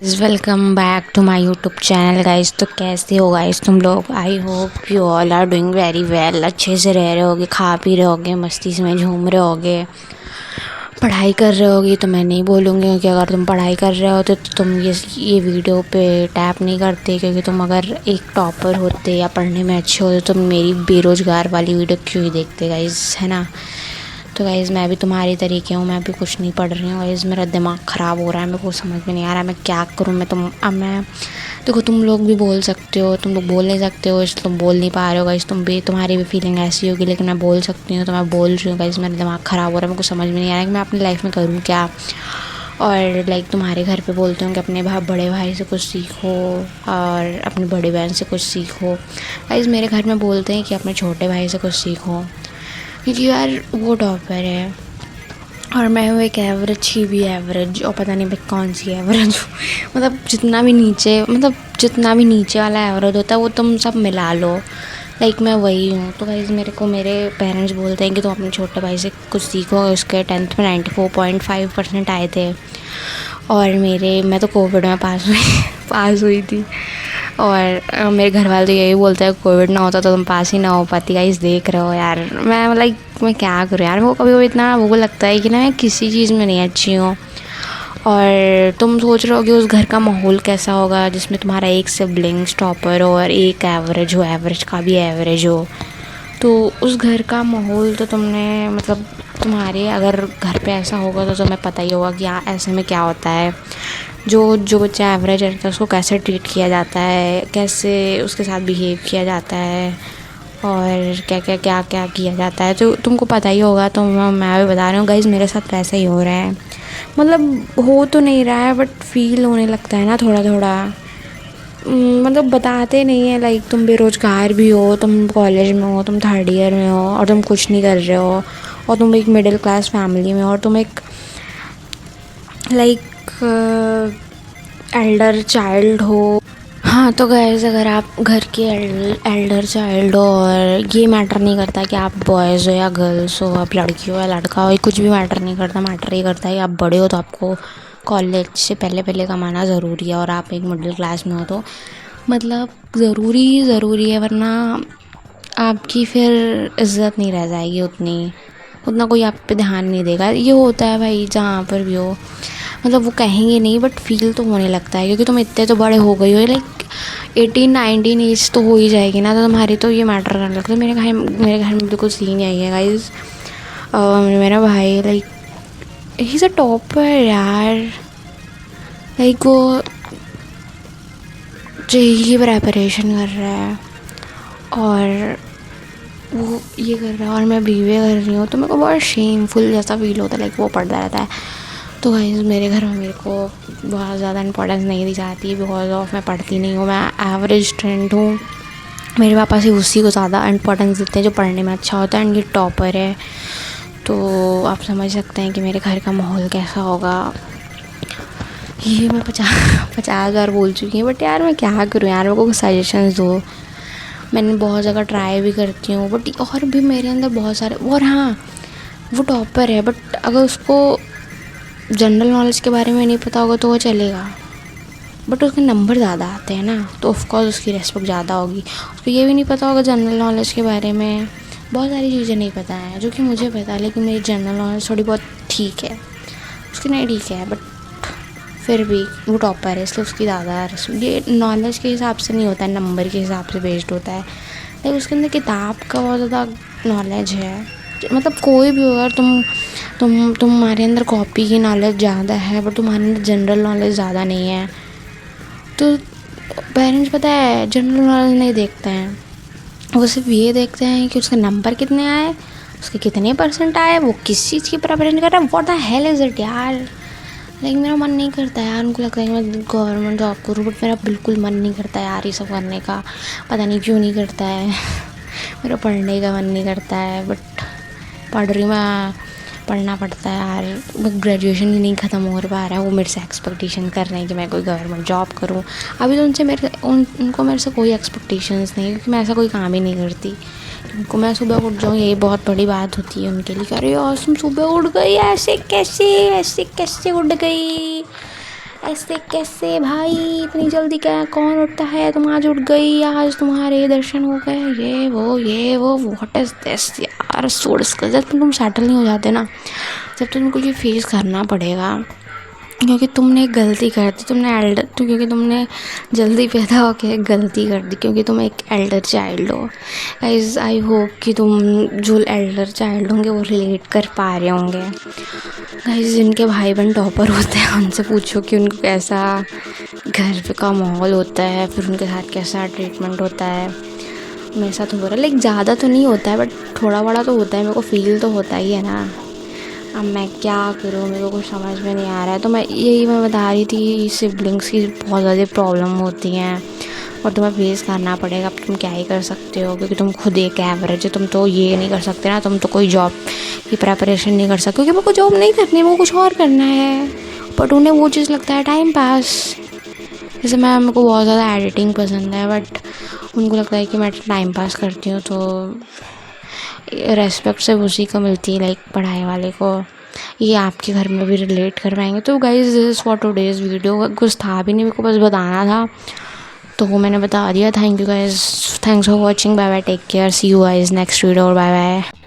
Welcome back to my YouTube channel guys. तो कैसे हो गाइस तुम लोग? I hope you all are doing very well. अच्छे से रह रहे होगे, खा पी रहे होगे, मस्ती में झूम रहे होगे, पढ़ाई कर रहे होगी। तो मैं नहीं बोलूँगी क्योंकि अगर तुम पढ़ाई कर रहे होते तो तुम ये वीडियो पे टैप नहीं करते, क्योंकि तुम अगर एक टॉपर होते या पढ़ने में अच्छे होते तो मेरी बेरोज़गार वाली वीडियो क्यों ही देखते गाइस, है ना। तो गाइज़ मैं भी तुम्हारी तरीके हूँ, मैं भी कुछ नहीं पढ़ रही हूँ गाइज़। मेरा दिमाग ख़राब हो रहा है, मेरे को समझ में नहीं आ रहा है मैं क्या करूँ। मैं देखो, तुम लोग भी बोल सकते हो, तुम लोग बोल नहीं सकते हो इसलिए तुम बोल नहीं पा रहे हो गाइज़। तुम्हारी भी फीलिंग ऐसी होगी, लेकिन मैं बोल सकती हूँ तो मैं बोल रही हूँ गाइज़। मेरा दिमाग ख़राब हो रहा है, मेरे को समझ में नहीं आ रहा है कि मैं अपनी लाइफ में करूँ क्या। और तुम्हारे घर पे बोलते हो कि अपने बड़े भाई से कुछ सीखो और अपनी बड़ी बहन से कुछ सीखो। गाइज़ मेरे घर में बोलते हैं कि अपने छोटे भाई से कुछ सीखो, क्योंकि यार वो टॉपर है और मैं हूँ एक एवरेज ही भी एवरेज, और पता नहीं मैं कौन सी एवरेज हूँ। जितना भी नीचे वाला एवरेज होता है वो तुम सब मिला लो, मैं वही हूँ। तो गाइज़ मेरे पेरेंट्स बोलते हैं कि तुम अपने छोटे भाई से कुछ सीखो। उसके 10th में 94.5% आए थे और मैं तो कोविड में पास हुई थी। और मेरे घर वाले तो यही बोलते हैं कोविड ना होता तो तुम पास ही ना हो पाती। गाइस देख रहे हो यार, मैं क्या करूँ यार। मेरे को कभी कभी इतना वो लगता है कि ना मैं किसी चीज़ में नहीं अच्छी हूँ। और तुम सोच रहे हो कि उस घर का माहौल कैसा होगा जिसमें तुम्हारा एक सिबलिंग्स टॉपर हो और एक एवरेज हो, एवरेज का भी एवरेज हो। तो उस घर का माहौल तो तुम्हारे अगर घर पे ऐसा होगा तो तुम्हें पता ही होगा कि ऐसे में क्या होता है। जो बच्चा एवरेज रहता है उसको कैसे ट्रीट किया जाता है, कैसे उसके साथ बिहेव किया जाता है और क्या किया जाता है, तो तुमको पता ही होगा। तो मैं भी बता रही हूँ गाइज़, मेरे साथ वैसा ही हो रहा है। हो तो नहीं रहा है बट फील होने लगता है ना थोड़ा थोड़ा। बताते नहीं है तुम बेरोज़गार भी हो, तुम कॉलेज में हो, तुम 3rd ईयर में हो और तुम कुछ नहीं कर रहे हो, और तुम एक मिडिल क्लास फैमिली में हो, और तुम एक एल्डर चाइल्ड हो। हाँ तो गाइस, अगर आप घर के एल्डर चाइल्ड हो, और ये मैटर नहीं करता कि आप बॉयज़ हो या गर्ल्स हो, आप लड़की हो या लड़का हो, ये कुछ भी मैटर नहीं करता। मैटर ये करता है कि आप बड़े हो तो आपको कॉलेज से पहले कमाना ज़रूरी है, और आप एक मिडिल क्लास में हो तो ज़रूरी है, वरना आपकी फिर इज़्ज़त नहीं रह जाएगी उतना कोई आप पे ध्यान नहीं देगा। ये होता है भाई जहाँ पर भी हो, वो कहेंगे नहीं बट फील तो होने लगता है, क्योंकि तुम इतने तो बड़े हो गई हो, 18-19 एज तो हो ही जाएगी ना, तो तुम्हारी तो ये मैटर करने लगता है। मेरे घर में बिल्कुल सीन यही है गाइज। मेरा भाई ही इज़ अ टॉपर यार। वो जेई की प्रेपरेशन कर रहा है और वो ये कर रहा है और मैं बीवे कर रही हूँ, तो मेरे को बहुत शेमफुल जैसा फील होता है। वो पढ़ता रहता है। तो गाइस मेरे घर में मेरे को बहुत ज़्यादा इंपॉर्टेंस नहीं दी जाती, बिकॉज ऑफ मैं पढ़ती नहीं हूँ, मैं एवरेज स्टूडेंट हूँ। मेरे पापा से उसी को ज़्यादा इंपॉर्टेंस देते हैं जो पढ़ने में अच्छा होता है, एंड ये टॉपर है। तो आप समझ सकते हैं कि मेरे घर का माहौल कैसा होगा। ये मैं 50 बार बोल चुकी हूँ, बट यार मैं क्या करूँ यार, मेरे को सजेशंस दो। मैंने बहुत जगह ट्राई भी करती हूँ, बट और भी मेरे अंदर बहुत सारे। और हाँ, वो टॉपर है बट अगर उसको जनरल नॉलेज के बारे में नहीं पता होगा तो वो चलेगा, बट उसके नंबर ज़्यादा आते हैं ना, तो ऑफकोर्स उसकी रेस्पेक्ट ज़्यादा होगी। उसको ये भी नहीं पता होगा जनरल नॉलेज के बारे में, बहुत सारी चीज़ें नहीं पता है जो कि मुझे पता है, लेकिन मेरी जनरल नॉलेज थोड़ी बहुत ठीक है, उसकी नहीं ठीक है, बट फिर भी वो टॉपर है इसलिए उसकी ज़्यादा। ये नॉलेज के हिसाब से नहीं होता है, नंबर के हिसाब से बेस्ड होता है। लेकिन उसके अंदर किताब का बहुत ज़्यादा नॉलेज है। कोई भी होगा, तुम्हारे अंदर कॉपी की नॉलेज ज़्यादा है बट तुम्हारे अंदर जनरल नॉलेज ज़्यादा नहीं है, तो पेरेंट्स पता है जनरल नॉलेज नहीं देखते हैं, वो सिर्फ ये देखते हैं कि उसके नंबर कितने आए, उसके कितने % आए, वो किस चीज़ की प्रिपरेशन कर रहा है। What the hell is it यार। मेरा मन नहीं करता यार, उनको लगता है कि मैं गवर्नमेंट जॉब करूँ, बट मेरा बिल्कुल मन नहीं करता यार ये सब करने का। पता नहीं क्यों नहीं करता है। मेरा पढ़ने का मन नहीं करता है, बट पढ़ रही हूँ मैं, पढ़ना पड़ता है यार। ग्रेजुएशन ही नहीं ख़त्म हो पा रहा है, वो मेरे से एक्सपेक्टेशन कर रहे हैं कि मैं कोई गवर्नमेंट जॉब करूँ। अभी तो उनको मेरे से कोई एक्सपेक्टेशंस नहीं, क्योंकि मैं ऐसा कोई काम ही नहीं करती। उनको मैं सुबह उठ जाऊँ यही बहुत बड़ी बात होती है उनके लिए। अरे यार तुम सुबह उठ गई, ऐसे कैसे उठ गई। ऐसे कैसे भाई, इतनी जल्दी क्या, कौन उठता है, तुम आज उठ गई, आज तुम्हारे दर्शन हो गए, ये वो व्हाट इज़ दिस यार, सो डिस्कस। जब तुम सेटल नहीं हो जाते ना, जब तुमको ये फेस करना पड़ेगा, क्योंकि तुमने गलती कर दी, क्योंकि तुमने जल्दी पैदा होके गलती कर दी, क्योंकि तुम एक एल्डर चाइल्ड हो। गाइस आई होप कि तुम जो एल्डर चाइल्ड होंगे वो रिलेट कर पा रहे होंगे। गाइस जिनके भाई बहन टॉपर होते हैं उनसे पूछो कि उनको कैसा घर पे का माहौल होता है, फिर उनके साथ कैसा ट्रीटमेंट होता है। मेरे साथ हो रहा है, लाइक ज़्यादा तो नहीं होता है बट थोड़ा बड़ा तो होता है, मेरे को फील तो होता ही है ना। अब मैं क्या करूँ, मेरे को कुछ समझ में नहीं आ रहा है। तो मैं बता रही थी, सिबलिंग्स की बहुत ज़्यादा प्रॉब्लम होती हैं और तुम्हें फेस करना पड़ेगा। अब तुम क्या ही कर सकते हो, क्योंकि तुम खुद एक एवरेज है, तुम तो ये नहीं कर सकते ना, तुम तो कोई जॉब की प्रेपरेशन नहीं कर सकते, क्योंकि मेरे को जॉब नहीं करनी है, वो कुछ और करना है। बट उन्हें वो चीज़ लगता है टाइम पास। जैसे मेरे को बहुत ज़्यादा एडिटिंग पसंद है, बट उनको लगता है कि मैं टाइम पास करती हूँ, तो रेस्पेक्ट सिर्फ उसी को मिलती है, लाइक पढ़ाई वाले को। ये आपके घर में भी रिलेट कर पाएंगे। तो guys this is for today's video, कुछ था भी नहीं, मेरे को बस बताना था तो वो मैंने बता दिया। Thank you guys, thanks for watching, bye bye, take care, see you guys next video, bye bye.